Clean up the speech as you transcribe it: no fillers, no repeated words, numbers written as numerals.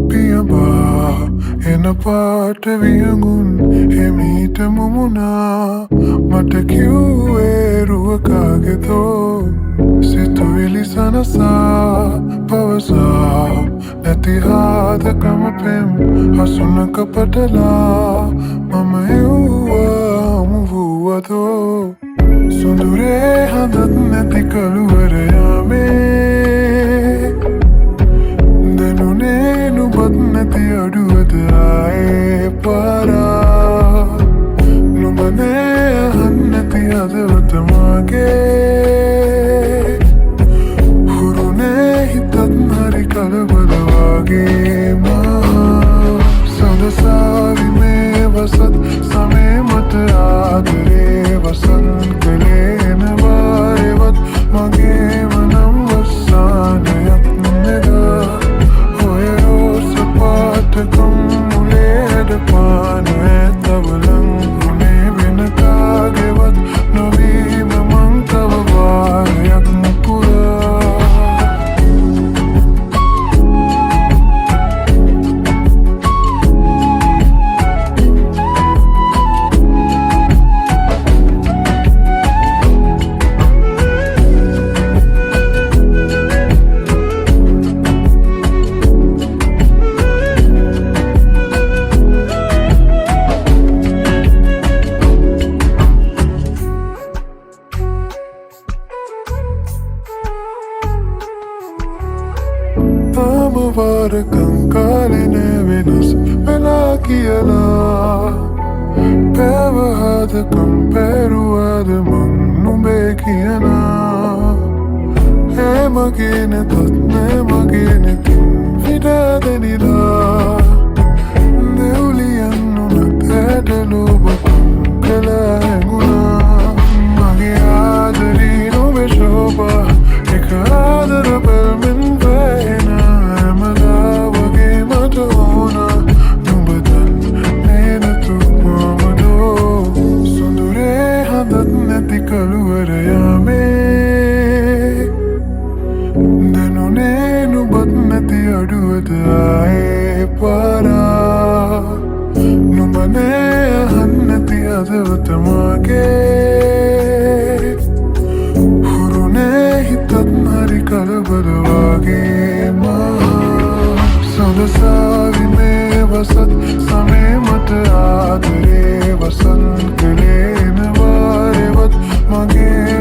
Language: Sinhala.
පියඹා එන පාට වියඟුන් හිමීට මුමුණා මට කිව්වේ රුවකාගෙතෝ සිතුවිලි සනසා පවසා නැති හාදකම පෙම් හසුනක පටලා මම එව්වා මුවුවතෝ සුඳුරේ හඳත් නැති කළුවරයාමේ දැනුනේ නුබත් නැති අඩුවද ආයේ පාරා නුඹනේ අහන්න නැති හදවත මාගේ හුරුනේ හිතත් හරි කලබල වගේ මා සඳසාවි මේ වසත් සමේ මට ආදරේ වසන් කළේ නවාරෙවත් මගේම නම් වස්සානයක් නෙදා ඔය රෝස පාටකම් මුලේද පාන ඇතවලං උනේ වෙන කාගෙවත් නොවීම මං තව වාරයක් නුපුරා වාරකං කාලෙන වෙනස් වෙලා කියලා පැවහදකම් පැරුවද මං නුඹේ කියනා ඒ මගේ නැතත් නෑ මගේ නැතින් විඩාදනිලා දෙව්ලියන් උනත් ඇට ලෝබකම් කලා හැඟුණා මගේ ආදරී නොබේ ශෝභා එක ආදර පැල්මෙන් වැහෙනා නැති කළුවරයාමේ දැනුනේ නුබත් නැති අඩුවද ආයේ පාරා නුඹනේ අහන්න නැති හදවත මාගේ හුරුනේ හිතත් හරි කලබල වගේ මා සඳසාවි මේ වසත් සමේ මට ආදරේ වසන් කළේ නවාරෙවත් මගේ